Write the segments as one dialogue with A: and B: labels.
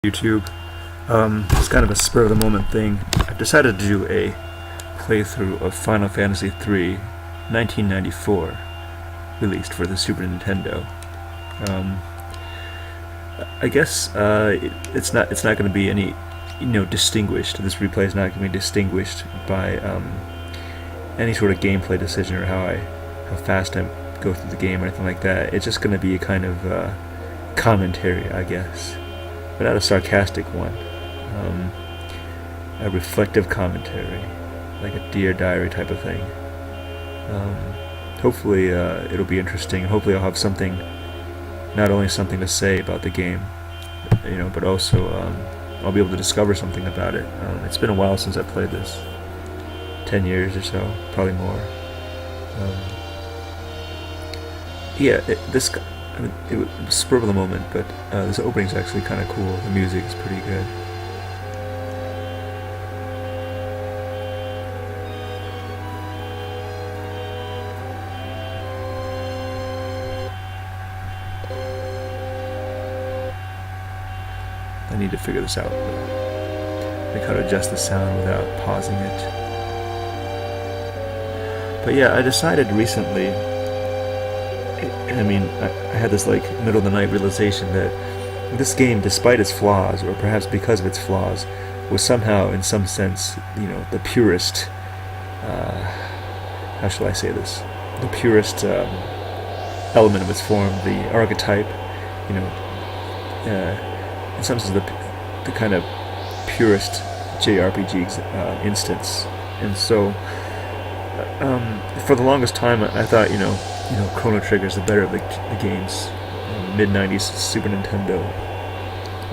A: YouTube. It's kind of a spur of the moment thing. I've decided to do a playthrough of Final Fantasy III 1994, released for the Super Nintendo. I guess it's not going to be any distinguished. This replay is not going to be distinguished by any sort of gameplay decision or how fast I go through the game or anything like that. It's just going to be a kind of commentary, I guess, but not a sarcastic one. A reflective commentary, like a Dear Diary type of thing. Hopefully it'll be interesting. Hopefully I'll have not only something to say about the game, but also I'll be able to discover something about it. It's been a while since I played this. 10 years or so, probably more. It was spur of the moment, but this opening's actually kind of cool. The music is pretty good. I need to figure this out, like how to adjust the sound without pausing it. But yeah, I decided recently, I had this middle of the night realization that this game, despite its flaws, or perhaps because of its flaws, was somehow, in some sense, the purest, how shall I say this, the purest element of its form, the archetype, in some sense the kind of purest JRPG instance. And so for the longest time I thought Chrono Trigger's the better of the games, mid-90s Super Nintendo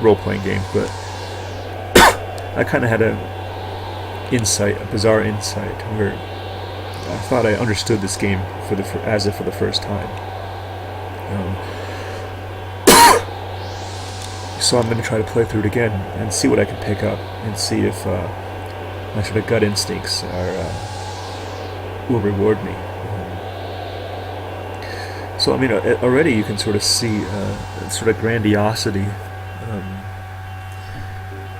A: role-playing games, but I kind of had a bizarre insight where I thought I understood this game for the first time. So I'm going to try to play through it again and see what I can pick up and see if my sort of gut instincts will reward me. So already you can sort of see sort of grandiosity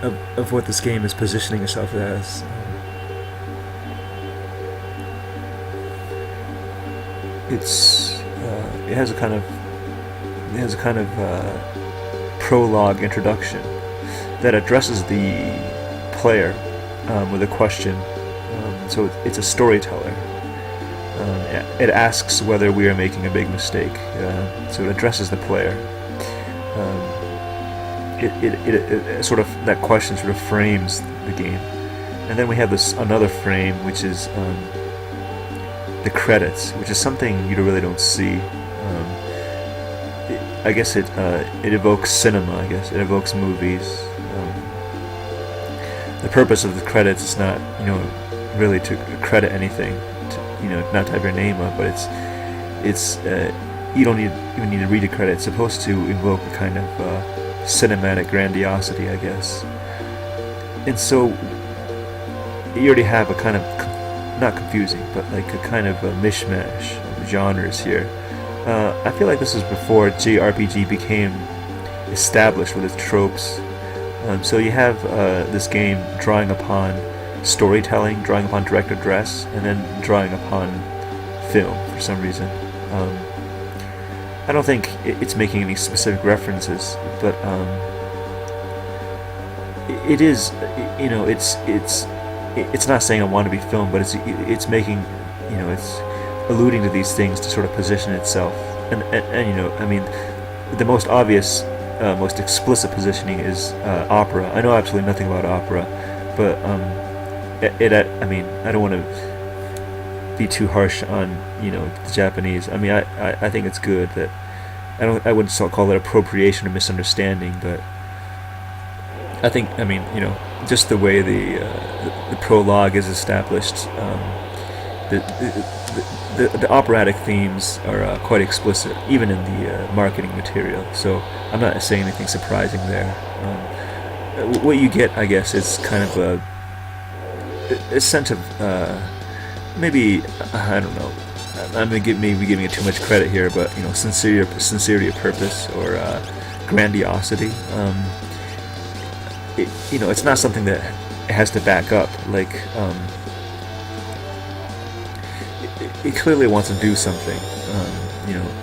A: of what this game is positioning itself as. It has a kind of prologue introduction that addresses the player with a question. So it's a storyteller. It asks whether we are making a big mistake. So it addresses the player. It sort of, that question sort of frames the game, and then we have another frame, which is the credits, which is something you really don't see. I guess it evokes cinema. I guess it evokes movies. The purpose of the credits is not, really to credit anything, not to have your name up, but it's you don't even need to read the credit. It's supposed to evoke a kind of cinematic grandiosity, I guess. And so you already have a kind of not confusing, but like a kind of a mishmash of genres here. I feel like this is before JRPG became established with its tropes. So you have this game drawing upon storytelling, drawing upon direct address, and then drawing upon film for some reason. I don't think it's making any specific references, but it is, it's not saying I want to be film, but it's making, it's alluding to these things to sort of position itself, and the most obvious, most explicit positioning is opera. I know absolutely nothing about opera, but I don't want to be too harsh on the Japanese. I think it's good that I wouldn't call it appropriation or misunderstanding, but I think just the way the prologue is established. The operatic themes are quite explicit, even in the marketing material. So I'm not saying anything surprising there. What you get, I guess, is kind of a sense of maybe, I don't know. I'm maybe giving it too much credit here, but sincerity of purpose or grandiosity. it's not something that has to back up. Like, it clearly wants to do something,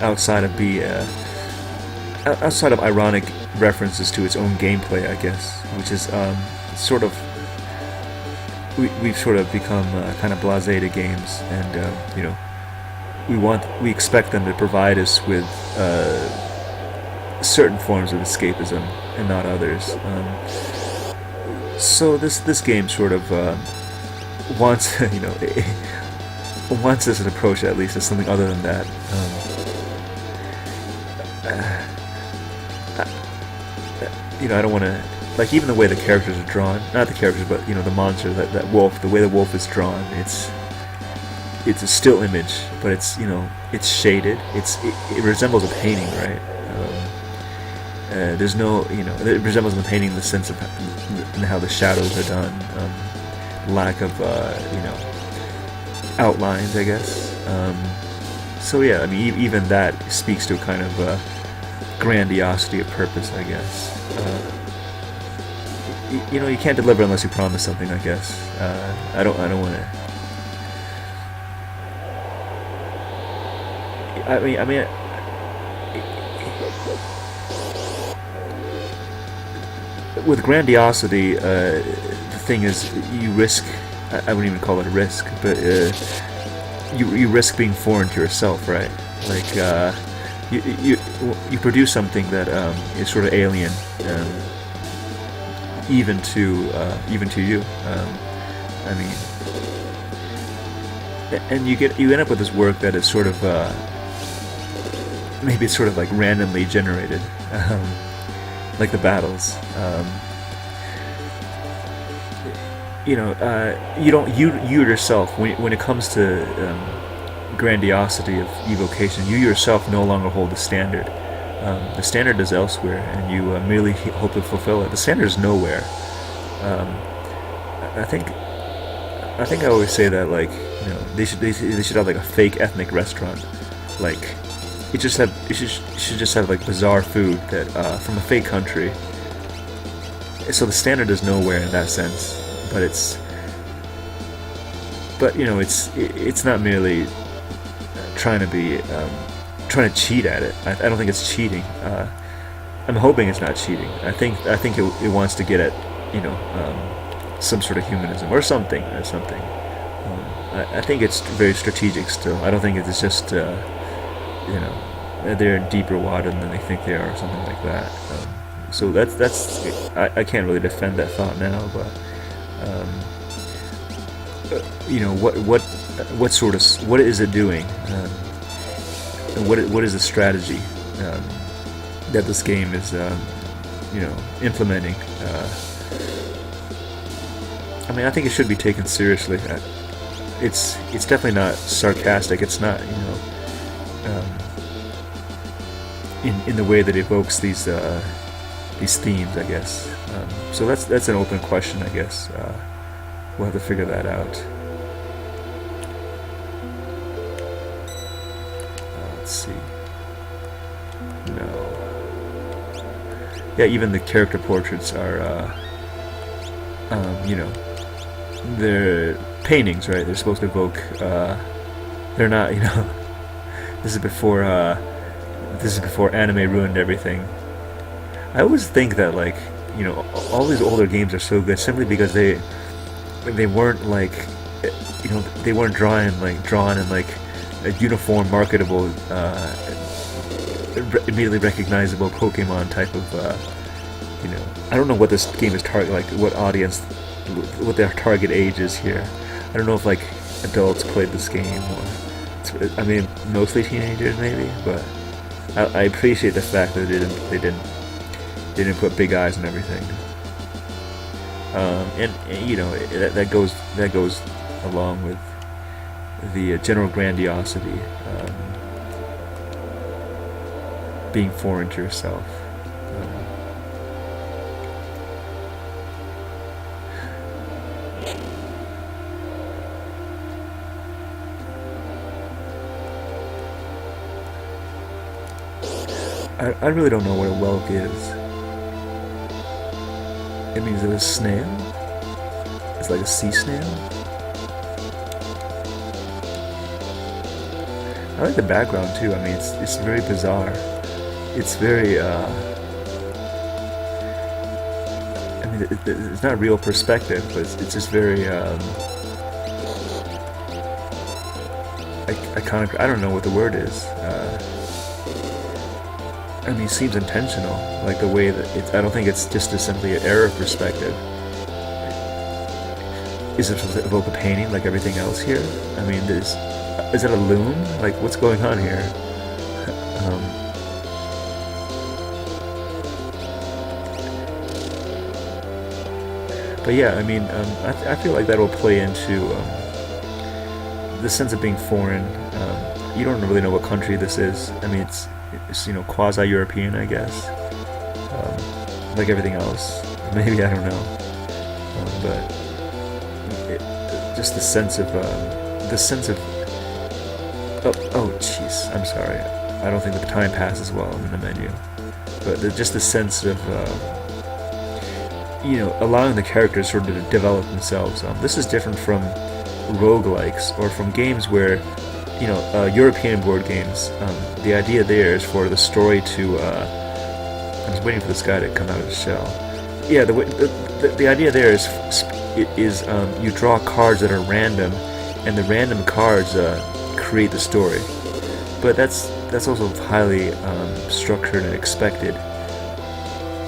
A: outside of outside of ironic references to its own gameplay, I guess, which is sort of we've sort of become kind of blasé to games, and we expect them to provide us with certain forms of escapism and not others. So this game sort of wants it wants us to approach it at least as something other than that. I don't want to, like, even the way the characters are drawn, not the characters, but the monster, that wolf, the way the wolf is drawn, it's a still image, but it's shaded. It resembles a painting, right? There's no, it resembles a painting in the sense of how the shadows are done, lack of outlines, I guess. So yeah, I mean, even that speaks to a kind of grandiosity of purpose, I guess. You can't deliver unless you promise something, I guess. I don't want to. I mean, with grandiosity, the thing is, you risk. I wouldn't even call it a risk, but you risk being foreign to yourself, right? Like you produce something that is sort of alien, even to you. I mean, and you end up with this work that is sort of maybe it's sort of like randomly generated, like the battles. You don't you yourself, when it comes to grandiosity of evocation, you yourself no longer hold the standard. The standard is elsewhere, and you merely hope to fulfill it. The standard is nowhere. I think I always say that, like, they should have like a fake ethnic restaurant, like it should just have like bizarre food that from a fake country. So the standard is nowhere in that sense. But it's not merely trying to cheat at it. I don't think it's cheating. I'm hoping it's not cheating. I think it wants to get at some sort of humanism or something. I think it's very strategic still. I don't think it's just they're in deeper water than they think they are, or something like that. So that's I can't really defend that thought now, but. What is it doing? And what is the strategy that this game is implementing? I mean, I think it should be taken seriously. It's definitely not sarcastic. It's not in the way that it evokes these themes, I guess. So that's an open question, I guess. We'll have to figure that out. Let's see. No. Yeah, even the character portraits are, they're paintings, right? They're supposed to evoke. They're not, This is before anime ruined everything. I always think that, like, all these older games are so good simply because they weren't like, they weren't drawn in like a uniform, marketable, immediately recognizable Pokemon type of, I don't know what this game is like what audience, what their target age is here. I don't know if like adults played this game, or I mean mostly teenagers maybe, but I appreciate the fact that they didn't put big eyes on everything. And that goes along with the general grandiosity, being foreign to yourself. I really don't know what a whelk is. I mean, is it a snail? It's like a sea snail. I like the background too. I mean, it's very bizarre. It's very. I mean, it's not real perspective, but it's just very. Iconic. I don't know what the word is. I mean, it seems intentional, like the way that I don't think it's just simply an error of perspective. Is it supposed to evoke a painting like everything else here? I mean, is it a loom? Like, what's going on here? But yeah, I mean, I feel like that'll play into the sense of being foreign. You don't really know what country this is. I mean, it's quasi-European, I guess. Like everything else. Maybe, I don't know. But just the sense of oh jeez, I'm sorry. I don't think the time passes well in the menu. But just the sense of allowing the characters sort of to develop themselves. This is different from roguelikes or from games where European board games, the idea there is for the story to. I'm just waiting for this guy to come out of the shell. Yeah, the idea there is you draw cards that are random, and the random cards create the story. But that's also highly structured and expected.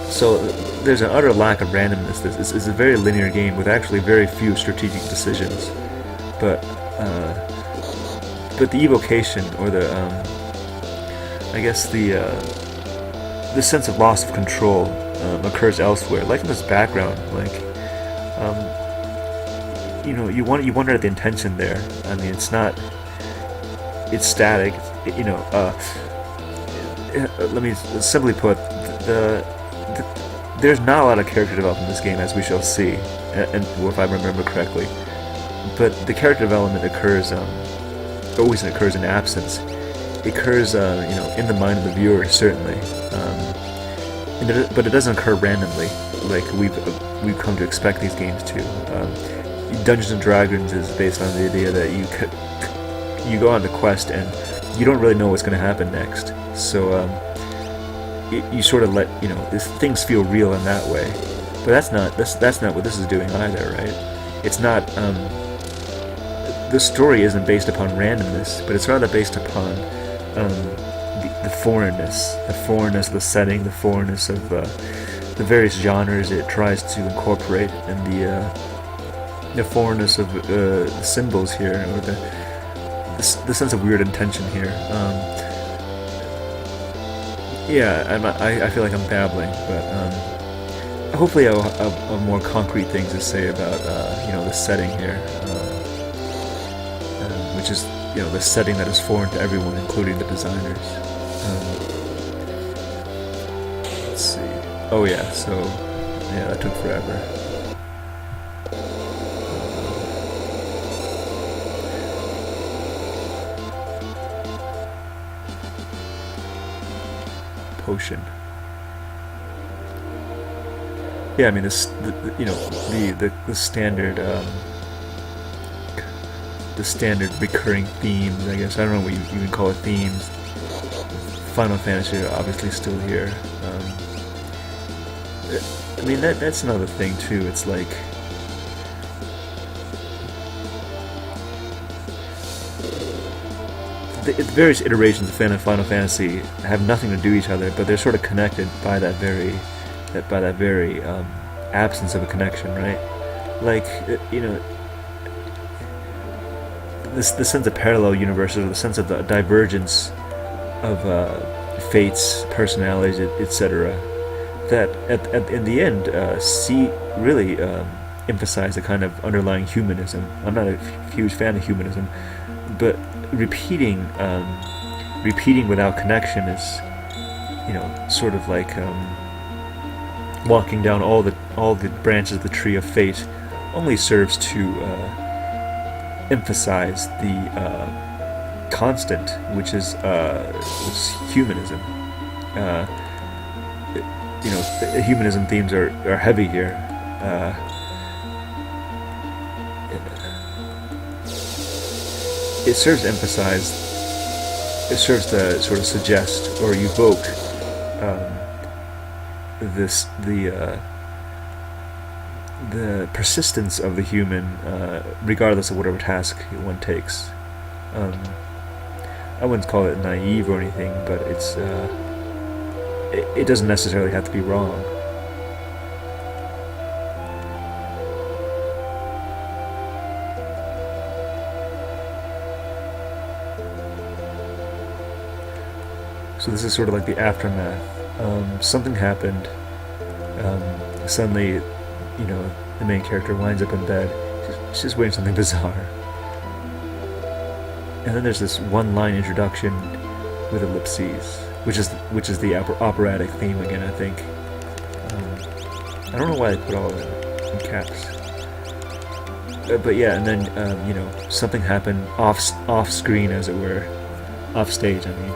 A: So there's an utter lack of randomness. This is a very linear game with actually very few strategic decisions. But the evocation, or the the sense of loss of control occurs elsewhere, like in this background. Like you wonder at the intention there. I mean, it's static. Let me simply put, there's not a lot of character development in this game, as we shall see, and if I remember correctly. But the character development always occurs in absence. It occurs, in the mind of the viewer, certainly, but it doesn't occur randomly, like we've come to expect these games to. Dungeons and Dragons is based on the idea that you go on the quest and you don't really know what's going to happen next. So you sort of let things feel real in that way. But that's not what this is doing either, right? It's not. The story isn't based upon randomness, but it's rather based upon the foreignness of the setting, the foreignness of the various genres it tries to incorporate, and the foreignness of the symbols here, or the sense of weird intention here. I feel like I'm babbling, but hopefully I'll have more concrete things to say about the setting here, which is the setting that is foreign to everyone, including the designers. Let's see. Oh yeah, so that took forever. Potion. Yeah, I mean the standard the standard recurring themes, I guess. I don't know what you even call it, themes. Final Fantasy are obviously still here. I mean that's another thing too. It's like the various iterations of Final Fantasy have nothing to do with each other, but they're sort of connected by that very absence of a connection, right? Like the sense of parallel universes, or the sense of the divergence of fates, personalities, etc. That in the end really emphasize a kind of underlying humanism. I'm not a huge fan of humanism, but repeating without connection is sort of like walking down all the branches of the tree of fate only serves to emphasize the constant, which is humanism. Humanism themes are heavy here. it serves to emphasize, it serves to sort of suggest or evoke this the persistence of the human, regardless of whatever task one takes. I wouldn't call it naive or anything, but it doesn't necessarily have to be wrong. So this is sort of like the aftermath. Something happened. Suddenly, the main character winds up in bed. She's just wearing something bizarre. And then there's this one-line introduction with ellipses, which is the operatic theme again, I think. I don't know why I put all of that in caps. But yeah, and then something happened off screen, as it were, off stage. I mean,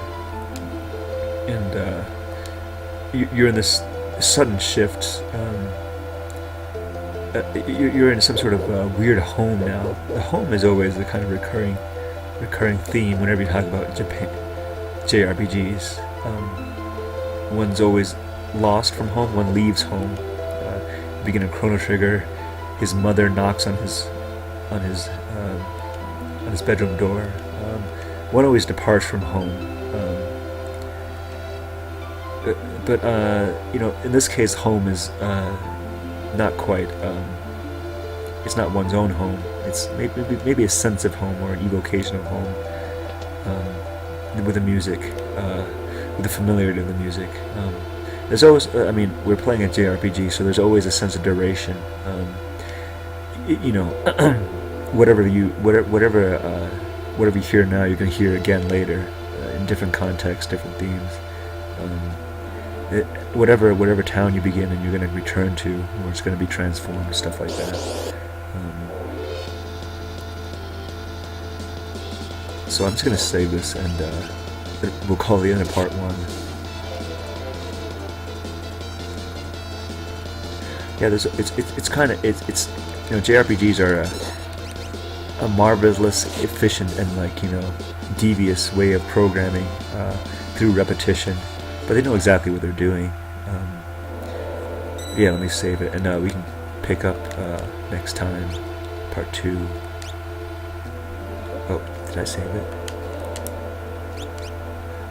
A: and you're in this sudden shift. You're in some sort of weird home now. The home is always the kind of recurring theme whenever you talk about Japan JRPGs. One's always lost from home. One leaves home. Beginning of Chrono Trigger, his mother knocks on his bedroom door. One always departs from home. But in this case, home is not quite. It's not one's own home. It's maybe a sense of home or an evocation of home, with the music, with the familiarity of the music. There's always, we're playing a JRPG, so there's always a sense of duration. Whatever you hear now, you're going to hear again later, in different contexts, different themes. Whatever town you begin in, you're going to return to, or it's going to be transformed, stuff like that. So I'm just going to save this, and we'll call the end of part 1. Yeah, JRPGs are a marvelous, efficient, and devious way of programming through repetition. But they know exactly what they're doing. Yeah, let me save it, and we can pick up next time, part 2. Oh, did I save it?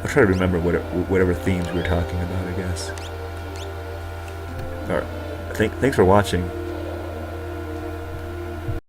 A: I'll try to remember whatever themes we were talking about, I guess. Alright, thanks for watching.